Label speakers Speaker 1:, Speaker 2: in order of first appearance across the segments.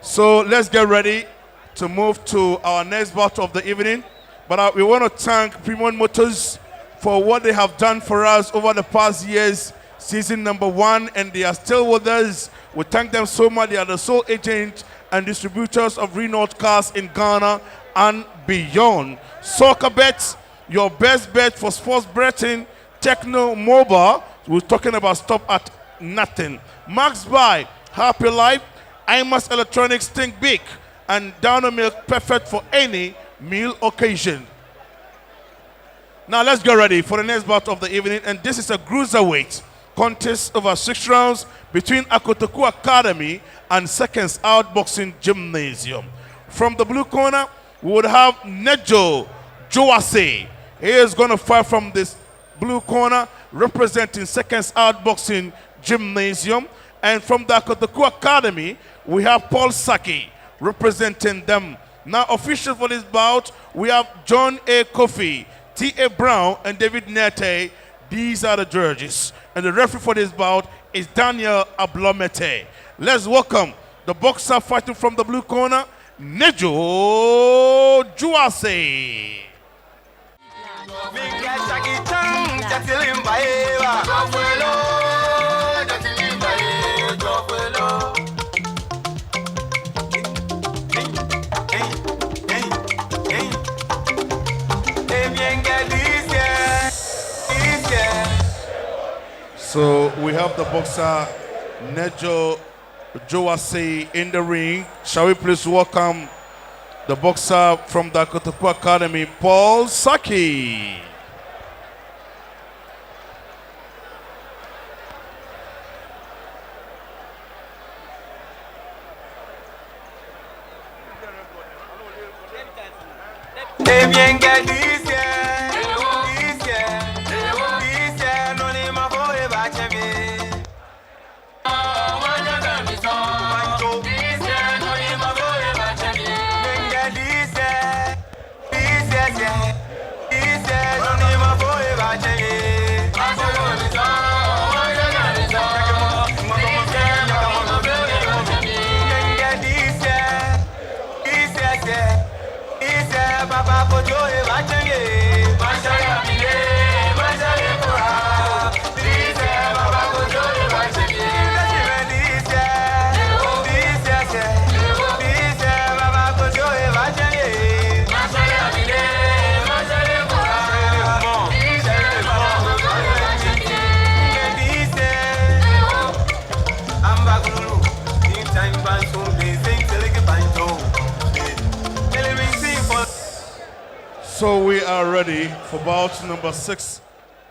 Speaker 1: So let's get ready to move to our next bout of the evening. But we want to thank Premium Motors for what they have done for us over the past years, season number 1, and they are still with us. We thank them so much. They are the sole agent and distributors of Renault cars in Ghana and beyond. Soccer bets, your best bet for sports betting. Techno Mobile, we're talking about stop at nothing. Max Buy, Happy Life. IMAS Electronics, think big. And Downer Milk, perfect for any meal occasion. Now let's get ready for the next bout of the evening. And this is a cruiserweight contest over 6 rounds between Akotoku Academy and Seconds Outboxing Gymnasium. From the blue corner, we would have Nedjo Djouassi. He is going to fight from this blue corner, representing Seconds Outboxing Gymnasium. And from the Akotoku Academy, we have Paul Sackey representing them. Now, officials for this bout, we have John A. Kofi, T.A. Brown, and David Nete. These are the judges. And the referee for this bout is Daniel Ablomete. Let's welcome the boxer fighting from the blue corner, Nedjo Djouassi. So we have the boxer Nedjo Djouassi in the ring. Shall we please welcome the boxer from the Akotoku Academy, Paul Sackey. So we are ready for bout number 6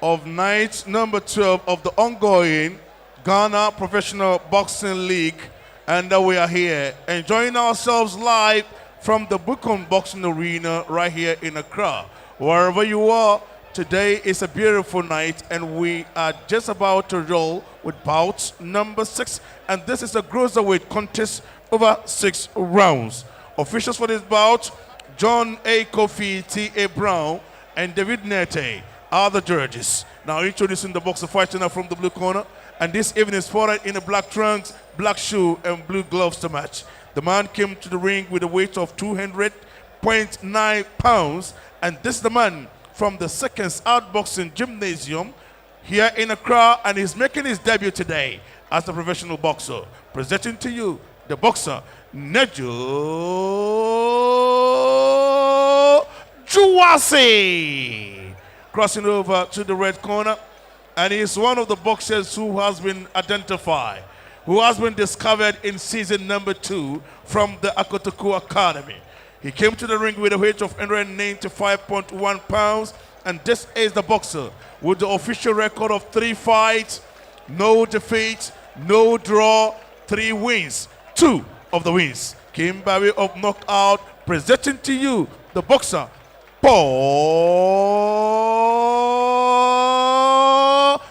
Speaker 1: of night number 12 of the ongoing Ghana Professional Boxing League. And we are here enjoying ourselves live from the Bukom Boxing Arena right here in Accra. Wherever you are, today is a beautiful night and we are just about to roll with bout number 6. And this is a cruiserweight contest over 6 rounds. Officials for this bout, John A. Kofi, T.A. Brown, and David Nete are the judges. Now introducing the boxer fighting from the blue corner. And this evening is spotted in the black trunks, black shoe, and blue gloves to match. The man came to the ring with a weight of 200.9 pounds. And this is the man from the Seconds Outboxing Gymnasium here in Accra. And he's making his debut today as a professional boxer. Presenting to you the boxer, Nedjo Djouassi. Crossing over to the red corner, and he's one of the boxers who has been identified, who has been discovered in season number 2 from the Akotoku Academy. He came to the ring with a weight of 195.1 pounds, and this is the boxer with the official record of 3 fights, no defeat, no draw, 3 wins. 2 of the wins came by way of knockout. Presenting to you the boxer, Paul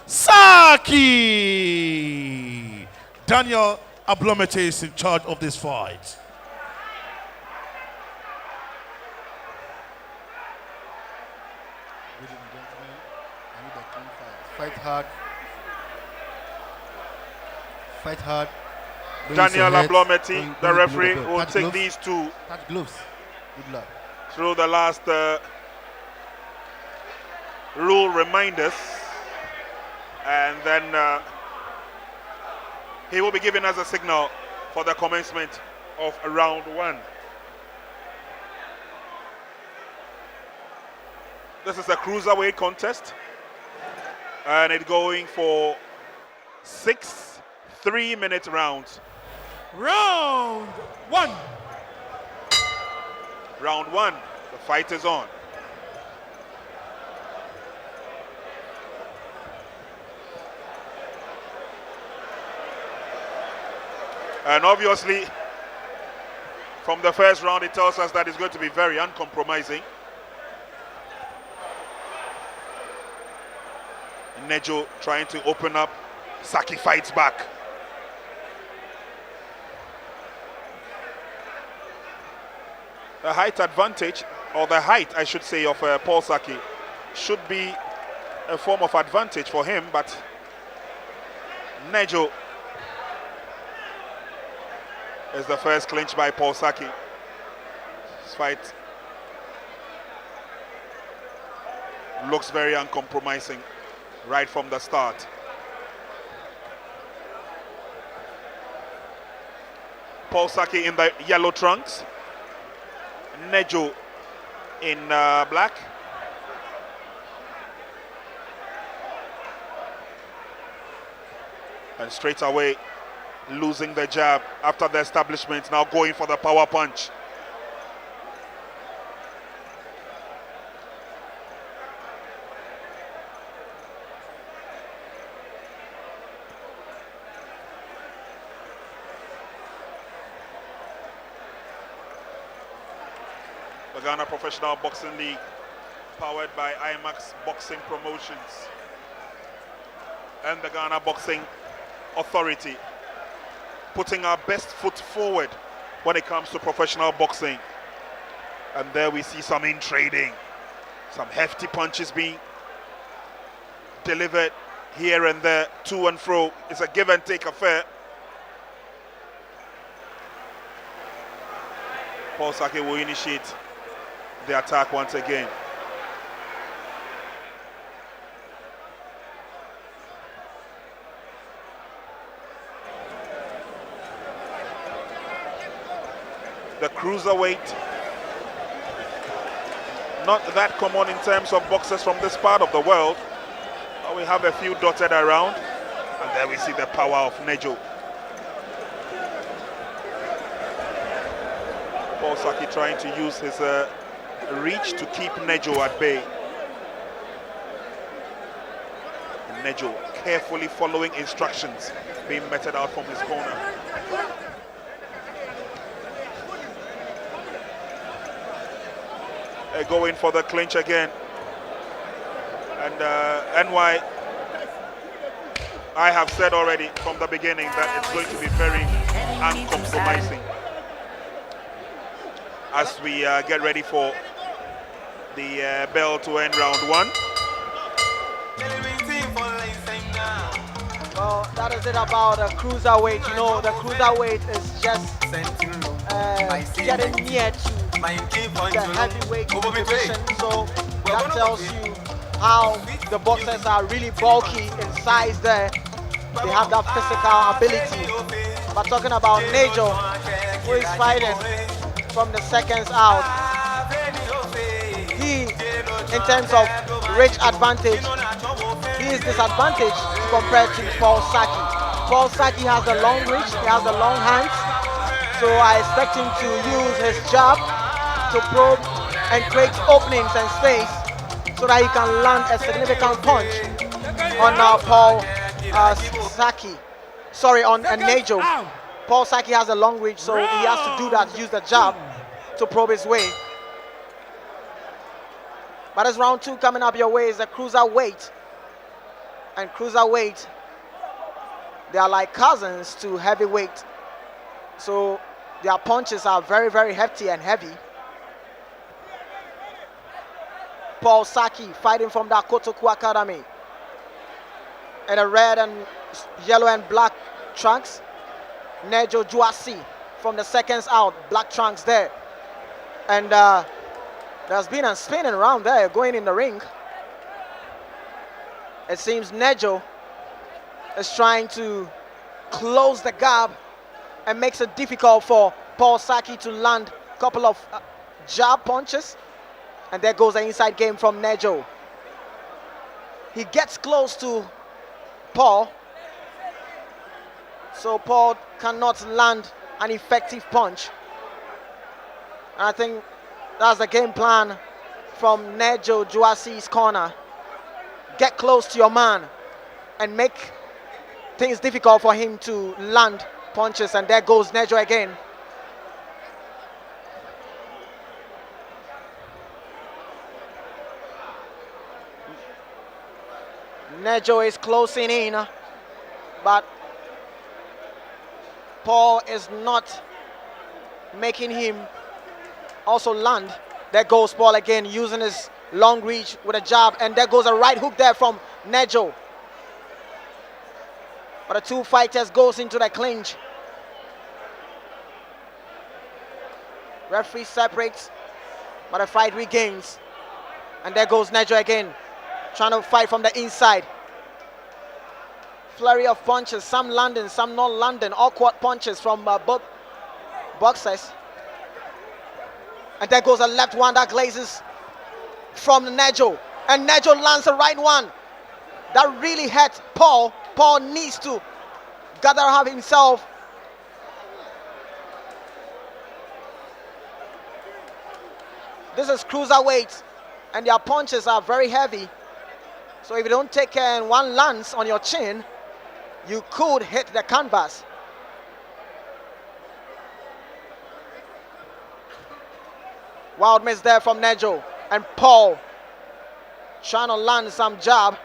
Speaker 1: Sackey. Daniel Ablomete is in charge of this fight.
Speaker 2: Ladies and gentlemen, I need a clean fight. Fight hard. Fight hard.
Speaker 3: Daniel
Speaker 2: Head,
Speaker 3: Ablometi,
Speaker 2: going
Speaker 3: the
Speaker 2: below
Speaker 3: referee,
Speaker 2: belt.
Speaker 3: will
Speaker 2: Touch
Speaker 3: take
Speaker 2: gloves.
Speaker 3: these two
Speaker 2: Touch gloves. Good luck.
Speaker 3: through the last rule reminders, and then he will be giving us a signal for the commencement of round one. This is a cruiserweight contest, and it's going for 6 3-minute rounds.
Speaker 4: Round one.
Speaker 3: Round one, the fight is on. And obviously, from the first round, it tells us that it's going to be very uncompromising. Nedjo trying to open up. Sackey fights back. The height advantage, or the height, I should say, of Paul Sackey should be a form of advantage for him, but Nedjo is the first clinch by Paul Sackey. This fight looks very uncompromising right from the start. Paul Sackey in the yellow trunks, Nedjo in black. And straight away losing the jab after the establishment, now going for the power punch. The Ghana Professional Boxing League, powered by IMAX Boxing Promotions and the Ghana Boxing Authority, putting our best foot forward when it comes to professional boxing. And there we see some in-trading, some hefty punches being delivered here and there, to and fro. It's a give and take affair. Paul Sackey will initiate the attack once again. The cruiserweight, not that common in terms of boxers from this part of the world. But we have a few dotted around, and there we see the power of Nedjo. Paul Sackey trying to use his reach to keep Nedjo at bay. And Nedjo carefully following instructions being meted out from his corner. Going for the clinch again. And NY, I have said already from the beginning that it's going to be very uncompromising as we get ready for the bell to end round one.
Speaker 5: Well, that is it about a cruiserweight. You know, the cruiserweight is just getting near to the heavyweight division. So that tells you how the boxers are really bulky in size there. They have that physical ability. But talking about Nedjo, who is fighting from the seconds out, he, in terms of reach advantage, he is disadvantaged compared to Paul Sackey. Paul Sackey has a long reach, he has the long hands, so I expect him to use his jab to probe and create openings and space so that he can land a significant punch on Paul Sackey. Sorry, on Nedjo. Paul Sackey has a long reach, so he has to do that, use the jab to probe his way. But as round two coming up your way is a cruiserweight. And cruiserweight, they are like cousins to heavyweight. So their punches are very, very hefty and heavy. Paul Sackey fighting from the Kotoku Academy in a red and yellow and black trunks. Nedjo Djouassi from the seconds out. Black trunks there. And there's been a spinning around there going in the ring. It seems Nedjo is trying to close the gap and makes it difficult for Paul Sackey to land a couple of jab punches. And there goes the inside game from Nedjo. He gets close to Paul, so Paul cannot land an effective punch. And I think that's the game plan from Nedjo Djouassi's corner. Get close to your man and make things difficult for him to land punches. And there goes Nedjo again. Nedjo is closing in, but Paul is not making him also land. There goes Paul again, using his long reach with a jab, and there goes a right hook there from Nedjo. But the two fighters goes into the clinch. Referee separates, but the fight regains. And there goes Nedjo again, trying to fight from the inside. Flurry of punches, some landing, some not landing. Awkward punches from both boxers. And there goes a left one that glazes from Nedjo. And Nedjo lands the right one. That really hurt Paul. Paul needs to gather up himself. This is cruiserweight, and their punches are very heavy. So if you don't take care and one lands on your chin, you could hit the canvas. Wild miss there from Nedjo, and Paul trying to land some jab.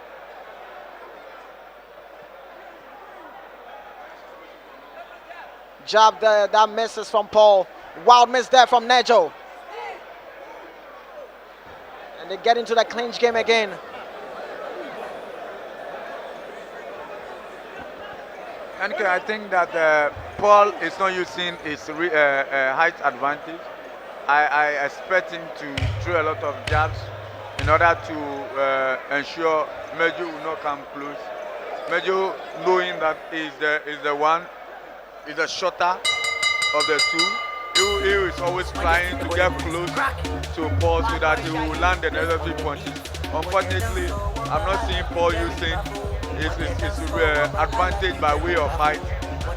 Speaker 5: Jab there, that misses from Paul. Wild miss there from Nedjo. And they get into the clinch game again.
Speaker 6: And I think that Paul is not using his height advantage. I expect him to throw a lot of jabs in order to ensure Nedjo will not come close. Nedjo, knowing that is the shorter of the two, he is always trying to get close to Paul so that he will land the necessary punches. Unfortunately, I'm not seeing Paul using his advantage by way of height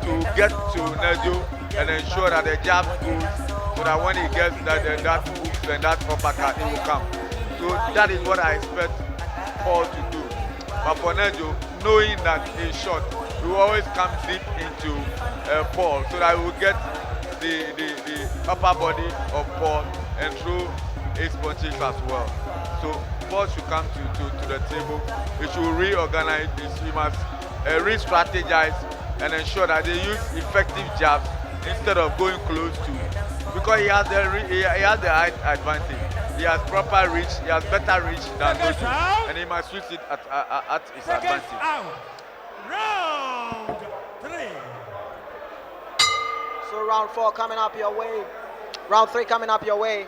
Speaker 6: to get to Nedjo and ensure that the jab goes so that when he gets that hooks and that uppercut, he will come. So that is what I expect Paul to do. But for Nedjo, knowing that he's short, he will always come deep into Paul so that he will get the upper body of Paul and throw his punches as well. So Paul should come to the table. He should reorganize this. He must re-strategize and ensure that they use effective jabs instead of going close to. Because he has the height advantage. He has proper reach. He has better reach than Nedjo, and he must use it at his advantage.
Speaker 4: Out. Round 3.
Speaker 5: So round 4 coming up your way. Round 3 coming up your way.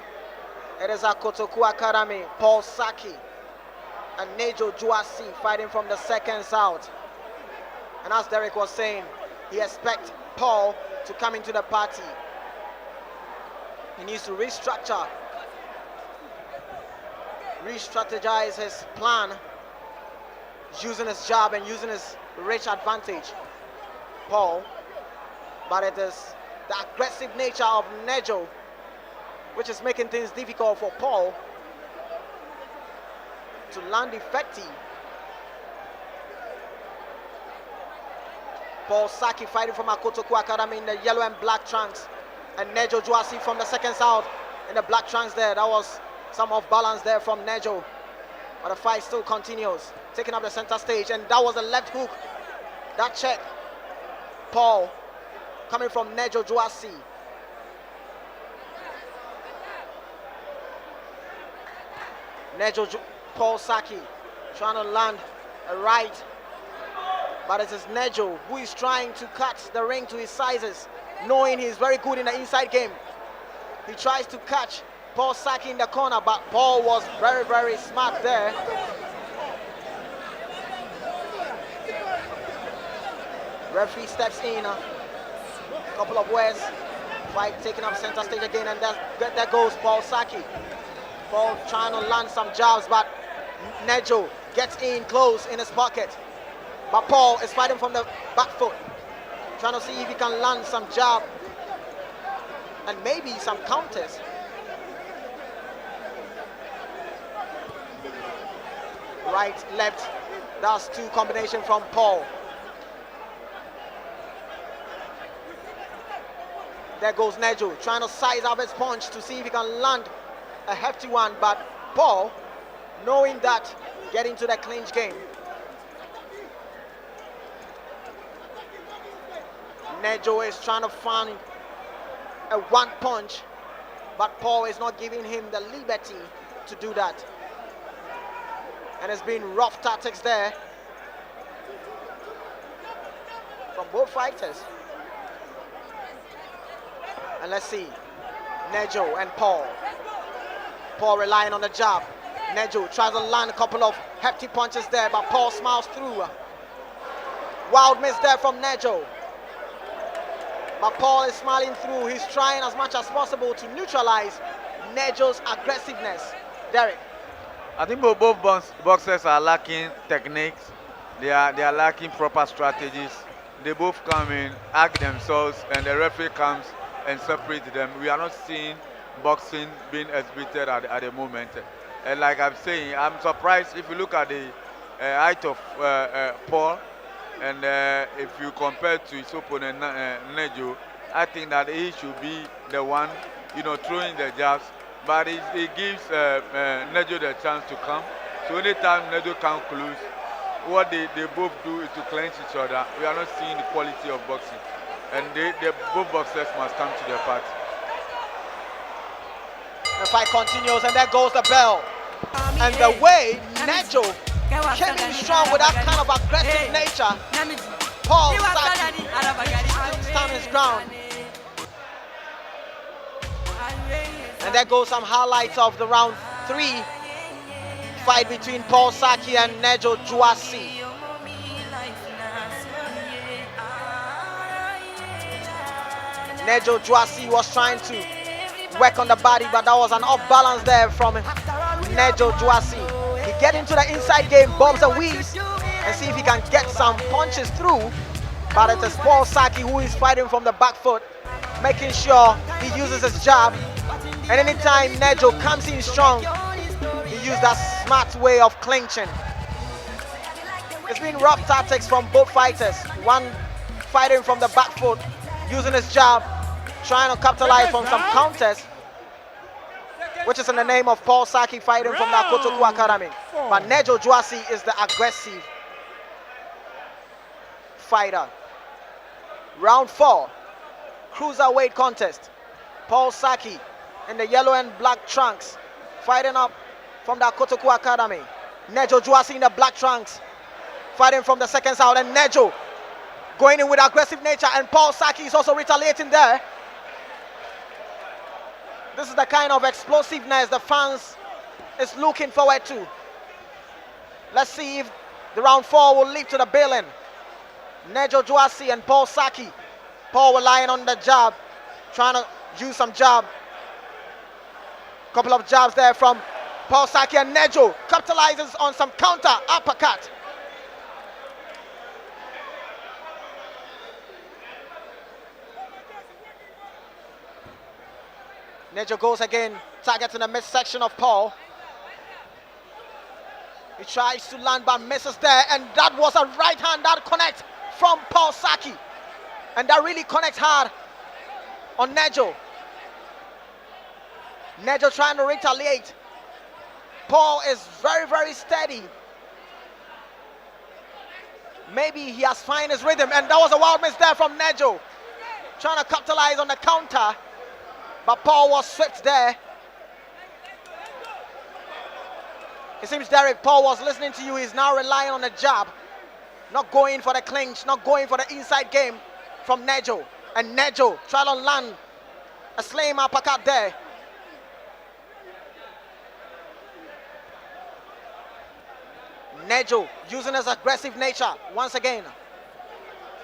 Speaker 5: It is at Kotoku Academy. Paul Sackey and Nedjo Djouassi fighting from the seconds out. And as Derek was saying, he expects Paul to come into the party. He needs to re-strategize his plan, using his jab and using his reach advantage, Paul. But it is the aggressive nature of Nedjo which is making things difficult for Paul to land effective. Paul Sackey fighting from Akotoku Academy in the yellow and black trunks, and Nedjo Djouassi from the seconds out in the black trunks there. That was some off balance there from Nedjo, but the fight still continues, taking up the center stage, and that was a left hook that checked Paul coming from Nedjo Djouassi. Paul Sackey trying to land a right, But it is Nedjo who is trying to cut the ring to his sizes, knowing he's very good in the inside game. He tries to catch Paul Sackey in the corner, but Paul was very, very smart there. Referee steps in, a couple of words. Fight taking up center stage again, and there goes Paul Sackey. Paul trying to land some jabs, but Nedjo gets in close in his pocket. But Paul is fighting from the back foot, trying to see if he can land some jab and maybe some counters. Right, left, that's two combination from Paul. There goes Nedjo, trying to size up his punch to see if he can land a hefty one, but Paul, knowing that, get into the clinch game. Nedjo is trying to find a one punch, but Paul is not giving him the liberty to do that. And it's been rough tactics there from both fighters. And let's see, Nedjo and Paul. Paul relying on the jab. Nedjo tries to land a couple of hefty punches there, but Paul smiles through. Wild miss there from Nedjo. But Paul is smiling through. He's trying as much as possible to neutralize Nedjo's aggressiveness. Derek.
Speaker 6: I think both boxers are lacking techniques. They are lacking proper strategies. They both come in, act themselves, and the referee comes and separates them. We are not seeing boxing being exhibited at the moment. And like I'm saying, I'm surprised if you look at the height of Paul, and if you compare to his opponent Nedjo, I think that he should be the one, throwing the jabs. But he gives Nedjo the chance to come. So anytime Nedjo comes close, what they both do is to clench each other. We are not seeing the quality of boxing. And both boxers must come to their party.
Speaker 5: The fight continues, and there goes the bell. And the way Nedjo came in strong with that kind of aggressive nature, Paul Sackey stand his ground. And there goes some highlights of the round 3 fight between Paul Sackey and Nedjo Djouassi. Nedjo Djouassi was trying to work on the body, but that was an off balance there from Nedjo Djouassi. He get into the inside game, bobs and weaves, and see if he can get some punches through. But it is Paul Sackey who is fighting from the back foot, making sure he uses his jab. And anytime Nedjo comes in strong, he uses that smart way of clinching. It's been rough tactics from both fighters. One fighting from the back foot, using his jab, trying to capitalize on some counters, which is in the name of Paul Sackey fighting from the Kotoku Academy. But Nedjo Djouassi is the aggressive fighter. Round 4, cruiserweight contest. Paul Sackey in the yellow and black trunks, fighting up from the Kotoku Academy. Nedjo Djouassi in the black trunks, fighting from the second side, and Nedjo going in with aggressive nature, and Paul Sackey is also retaliating there. This is the kind of explosiveness the fans is looking forward to. Let's see if the round 4 will lead to the billing. Nedjo Djouassi and Paul Sackey. Paul relying on the jab, trying to use some jab. Couple of jabs there from Paul Sackey, and Nedjo capitalizes on some counter uppercut. Nedjo goes again, targeting the midsection of Paul. He tries to land but misses there, and that was a right hand that connects from Paul Sackey. And that really connects hard on Nedjo. Nedjo trying to retaliate. Paul is very, very steady. Maybe he has found his rhythm, and that was a wild miss there from Nedjo. Trying to capitalize on the counter, but Paul was swept there. It seems, Derek, Paul was listening to you. He's now relying on the jab. Not going for the clinch, not going for the inside game from Nedjo. And Nedjo trying to land a slam uppercut there. Nedjo using his aggressive nature once again.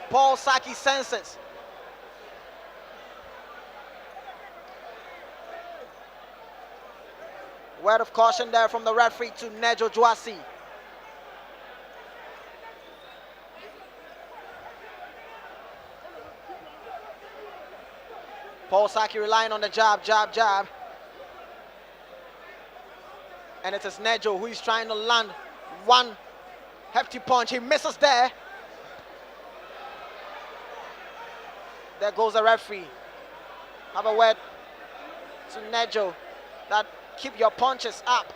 Speaker 5: Paul Sackey senses. Word of caution there from the referee to Nedjo Djouassi. Paul Sackey relying on the jab, jab, jab. And it is Nedjo who is trying to land one hefty punch. He misses there. There goes the referee. Have a word to Nedjo that keep your punches up.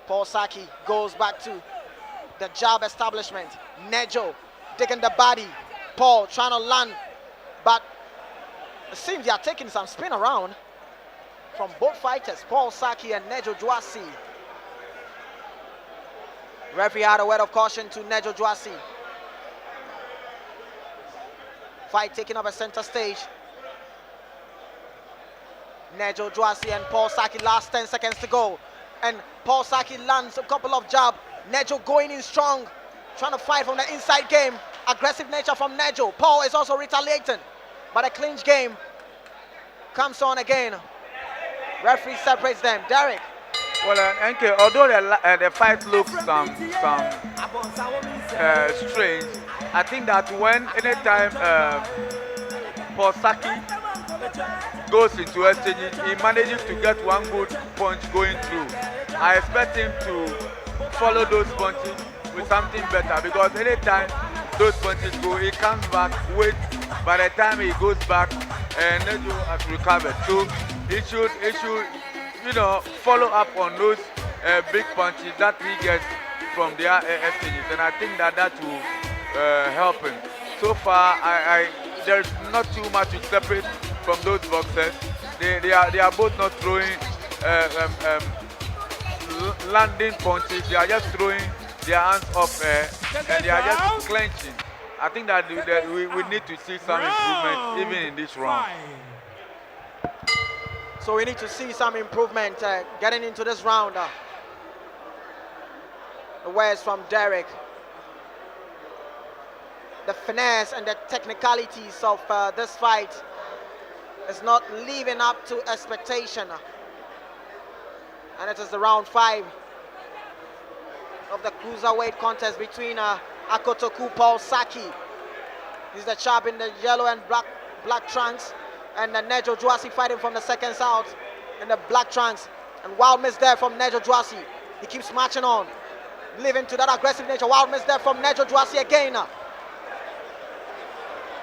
Speaker 5: Paul Sackey goes back to the jab establishment. Nedjo digging the body. Paul trying to land, but it seems they are taking some spin around from both fighters, Paul Sackey and Nedjo Djouassi. Referee had a word of caution to Nedjo Djouassi. Fight taking up a center stage. Nedjo Djouassi and Paul Sackey, last 10 seconds to go. And Paul Sackey lands a couple of jabs. Nedjo going in strong, trying to fight from the inside game. Aggressive nature from Nedjo. Paul is also retaliating, but a clinch game comes on again. Referee separates them. Derek.
Speaker 6: Well, NK, although the fight looks strange, I think that anytime Paul Sackey goes into exchanges, he manages to get one good punch going through. I expect him to follow those punches with something better, because anytime those punches go, he comes back, wait, by the time he goes back, Nedjo has recovered. So he should, follow up on those big punches that he gets from their exchanges, and I think that will help him. So far, there's not too much to separate from those boxers. They are both not throwing landing punches. They are just throwing their hands up and they are just clenching. I think that we need to see some improvement even in this round.
Speaker 5: So we need to see some improvement getting into this round. The words from Derek. The finesse and the technicalities of this fight is not living up to expectation. And it is the round 5 of the cruiserweight contest between Akotoku Paul Sackey. He's the chap in the yellow and black trunks, and Nedjo Djouassi fighting from the seconds out in the black trunks. And wild miss there from Nedjo Djouassi. He keeps marching on, living to that aggressive nature. Wild miss there from Nedjo Djouassi again.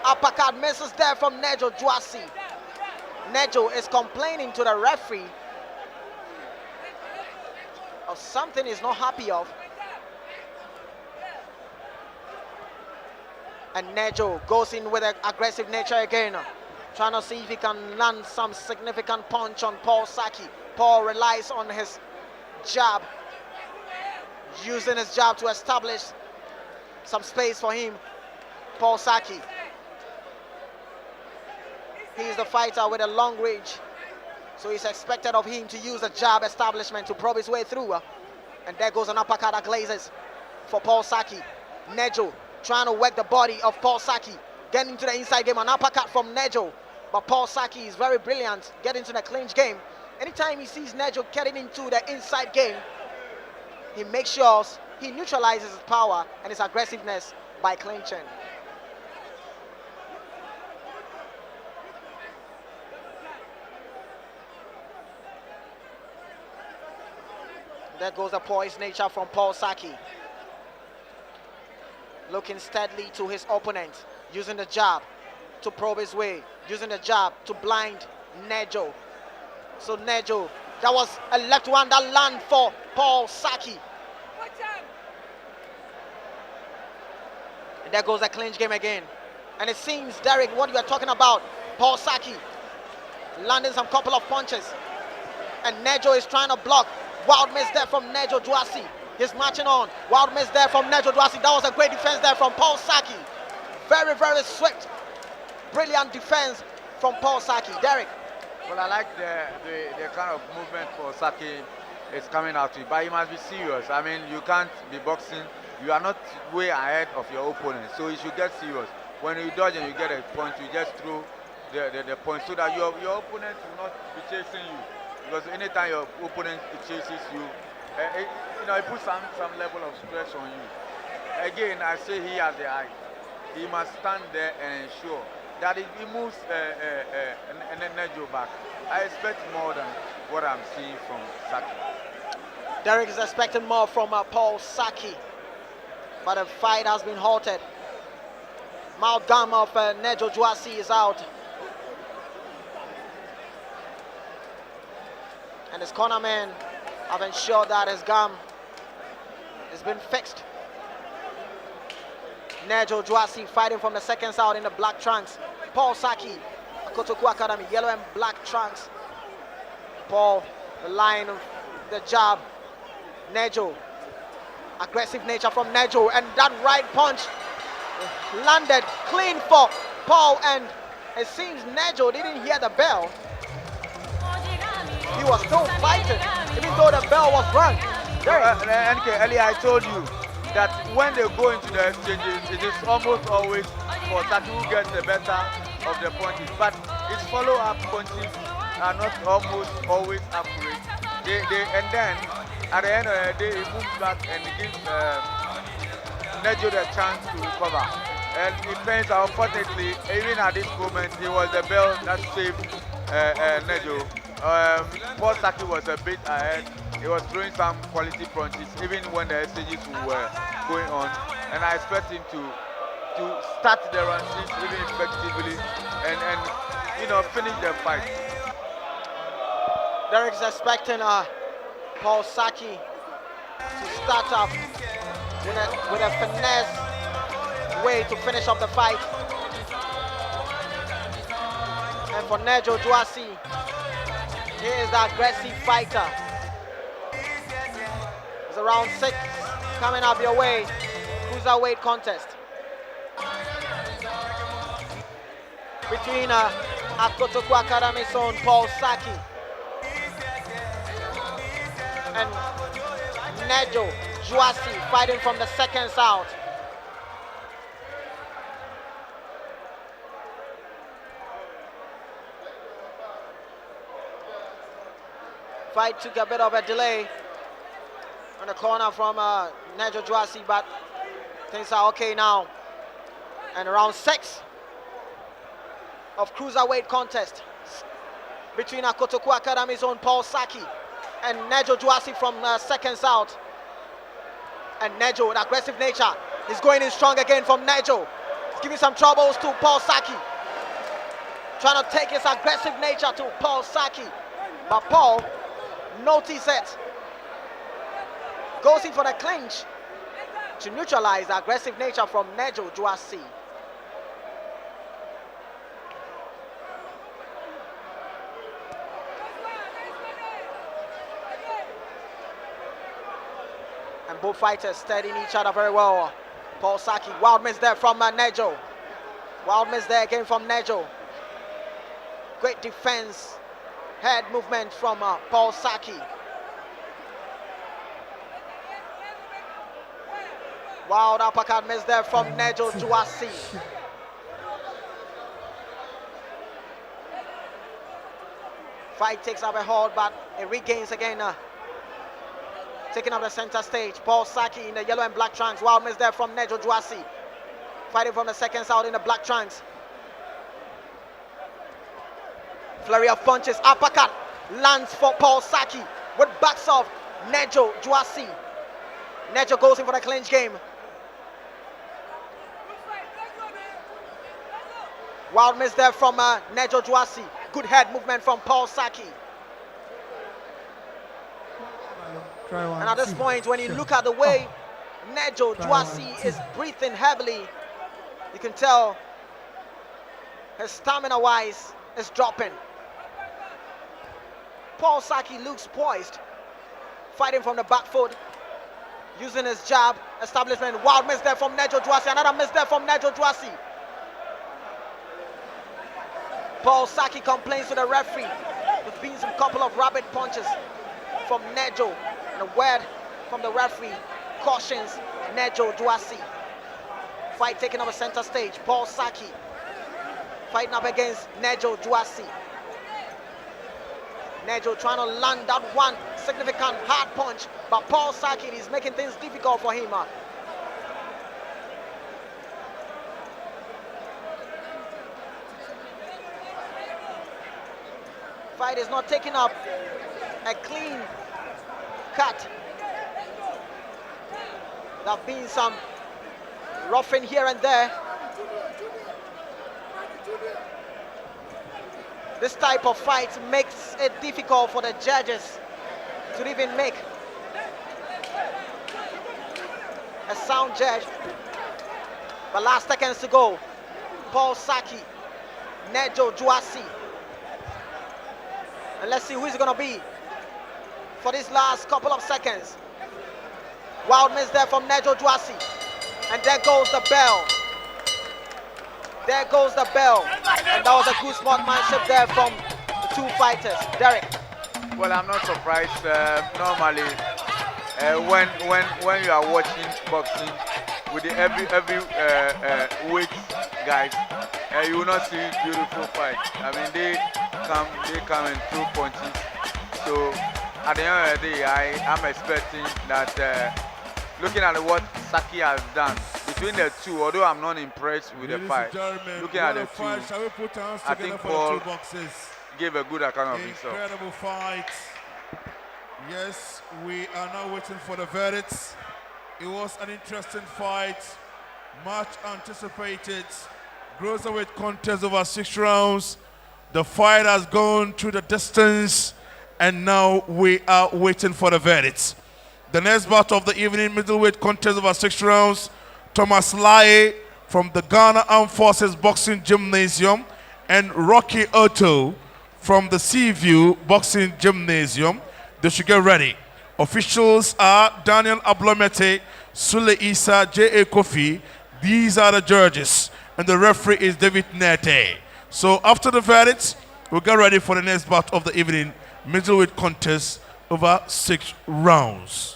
Speaker 5: Uppercut misses there from Nedjo Djouassi. Nedjo is complaining to the referee of something he's not happy of. And Nedjo goes in with an aggressive nature again, trying to see if he can land some significant punch on Paul Sackey. Paul relies on his jab, using his jab to establish some space for him. Paul Sackey. He is the fighter with a long reach, so it's expected of him to use a jab establishment to probe his way through. And there goes an uppercut that glazes for Paul Sackey. Nedjo trying to work the body of Paul Sackey, getting into the inside game. An uppercut from Nedjo, but Paul Sackey is very brilliant, getting into the clinch game. Anytime he sees Nedjo getting into the inside game, he makes sure he neutralizes his power and his aggressiveness by clinching. There goes the poised nature from Paul Sackey. Looking steadily to his opponent, using the jab to probe his way, using the jab to blind Nedjo. So Nedjo, that was a left one that land for Paul Sackey. And there goes the clinch game again. And it seems, Derek, what you are talking about, Paul Sackey landing some couple of punches. And Nedjo is trying to block. Wild miss there from Nedjo Djouassi. He's marching on. Wild miss there from Nedjo Djouassi. That was a great defense there from Paul Sackey. Very, very swift. Brilliant defense from Paul Sackey. Derek.
Speaker 6: Well, I like the kind of movement for Sackey is coming out to, but you must be serious. I mean, you can't be boxing. You are not way ahead of your opponent, so you should get serious. When you dodge and you get a point, you just throw the point so that your opponent will not be chasing you. Because anytime your opponent chases you, it puts some level of stress on you. Again, I say he has the eye. He must stand there and ensure that he moves Nedjo back. I expect more than what I'm seeing from Sackey.
Speaker 5: Derek is expecting more from Paul Sackey, but the fight has been halted. Mouth gum of Nedjo Djouassi is out. And his cornermen have ensured that his gum has been fixed. Nedjo Djouassi fighting from the seconds out in the black trunks. Paul Sackey, Kotoku Academy, yellow and black trunks. Paul, the line of the jab. Nedjo, aggressive nature from Nedjo, and that right punch landed clean for Paul, and it seems Nedjo didn't hear the bell. He was still fighting, even though the bell was rung.
Speaker 6: NK, earlier I told you that when they go into the exchanges, it is almost always for Sackey who gets the better of the punches, but his follow-up punches are not almost always accurate. And then at the end of the day, he moves back and gives Nedjo the chance to recover. And it turns out, unfortunately, even at this moment, it was the bell that saved Nedjo. Paul Sackey was a bit ahead. He was throwing some quality punches, even when the exchanges were going on. And I expect him to start the rounds even effectively and finish the fight.
Speaker 5: Derek's expecting Paul Sackey to start up with a finesse way to finish up the fight. And for Nedjo Djouassi, he is the aggressive fighter. It's around 6 coming up your way. Cruiserweight contest between Kotoku Academy's own Paul Sackey and Nedjo Djouassi fighting from the seconds out. Fight took a bit of a delay on the corner from Nedjo Djouassi, but things are okay now. And round 6 of cruiserweight contest between Kotoku Academy's own Paul Sackey and Nedjo Djouassi from seconds out. And Nedjo, with aggressive nature, is going in strong again from Nedjo. He's giving some troubles to Paul Sackey, trying to take his aggressive nature to Paul Sackey, but Paul notices it, goes in for the clinch to neutralize the aggressive nature from Nedjo Djouassi. And both fighters studying each other very well. Paul Sackey, wild miss there from Nedjo. Wild miss there again from Nedjo. Great defense, head movement from Paul Sackey. Wild uppercut miss there from Nedjo Djouassi. Fight takes up a hold, but it regains again. Taking up the center stage. Paul Sackey in the yellow and black trunks. Wild miss there from Nedjo Djouassi. Fighting from the seconds out in the black trunks. Flurry of punches. Uppercut lands for Paul Sackey with backs off Nedjo Djouassi. Nedjo goes in for the clinch game. Wild miss there from Nedjo Djouassi. Good head movement from Paul Sackey. And at this point, when you look at the way Nedjo Djouassi is breathing heavily, you can tell his stamina-wise is dropping. Paul Sackey looks poised, fighting from the back foot, using his jab establishment. Wild miss there from Nedjo Djouassi. Another miss there from Nedjo Djouassi. Paul Sackey complains to the referee. There's been some couple of rapid punches from Nedjo. And a word from the referee cautions Nedjo Djouassi. Fight taking up a center stage. Paul Sackey fighting up against Nedjo Djouassi. Nedjo trying to land that one significant hard punch, but Paul Sackey is making things difficult for him. Fight is not taking up a clean cut. There have been some roughing here and there. This type of fight makes it difficult for the judges to even make a sound judge. But last seconds to go. Paul Sackey, Nedjo Djouassi. And let's see who it's going to be for these last couple of seconds. Wild miss there from Nedjo Djouassi. And there goes the bell. There goes the bell. And that was a good sportsmanship there from the two fighters. Derek.
Speaker 6: Well, I'm not surprised. Normally, when you are watching boxing with the every weight guys, you will not see beautiful fights. I mean, they come and throw punches. So at the end of the day, I'm expecting that. Looking at what Sackey has done between the two, although I'm not impressed with the fight, looking at the two, I think Paul gave a good account of himself.
Speaker 1: Incredible fight. Yes, we are now waiting for the verdicts. It was an interesting fight, much anticipated. Cruiserweight contest over 6 rounds. The fight has gone through the distance, and now we are waiting for the verdicts. The next bout of the evening, middleweight contest over 6 rounds. Thomas Laye from the Ghana Armed Forces Boxing Gymnasium and Rocky Otto from the Seaview Boxing Gymnasium. They should get ready. Officials are Daniel Ablomete, Sule Issa, J.A. Kofi. These are the judges. And the referee is David Nete. So after the verdicts, we'll get ready for the next bout of the evening, middleweight contest over 6 rounds.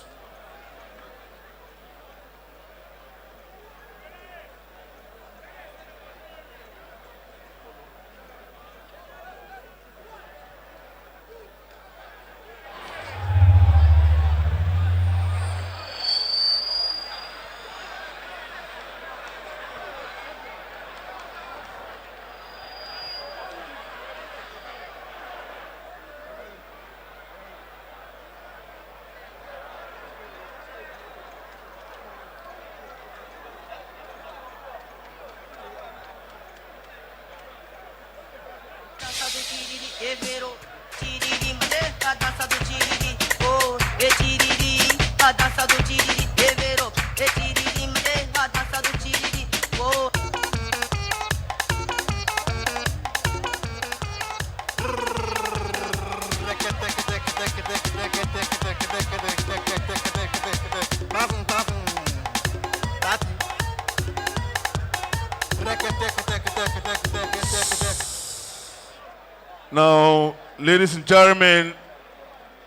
Speaker 1: Now, ladies and gentlemen,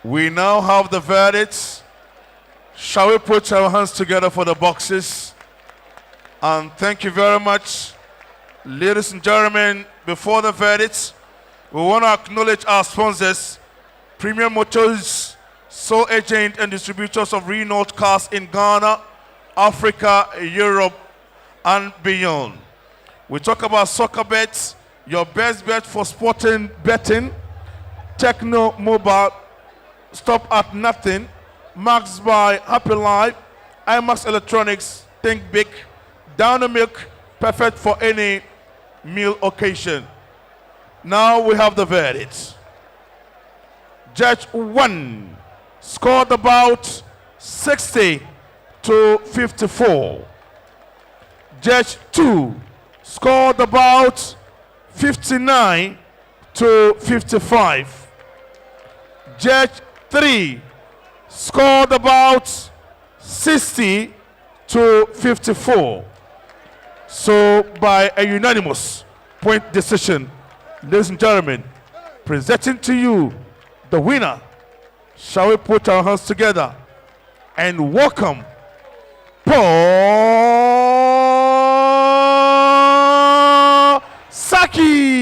Speaker 1: we now have the verdicts. Shall we put our hands together for the boxes? And thank you very much. Ladies and gentlemen, before the verdicts, we want to acknowledge our sponsors, Premium Motors, sole agent and distributors of Renault cars in Ghana, Africa, Europe, and beyond. We talk about soccer bets, your best bet for sporting betting, Techno Mobile, Stop at Nothing, Max by Happy Life, IMAX Electronics, Think Big, Down the Milk, perfect for any meal occasion. Now we have the verdicts. Judge 1 scored about 60 to 54. Judge 2 scored about 59 to 55. Judge 3 scored about 60 to 54. So by a unanimous point decision, ladies and gentlemen, presenting to you the winner. Shall we put our hands together and welcome Paul Sackey.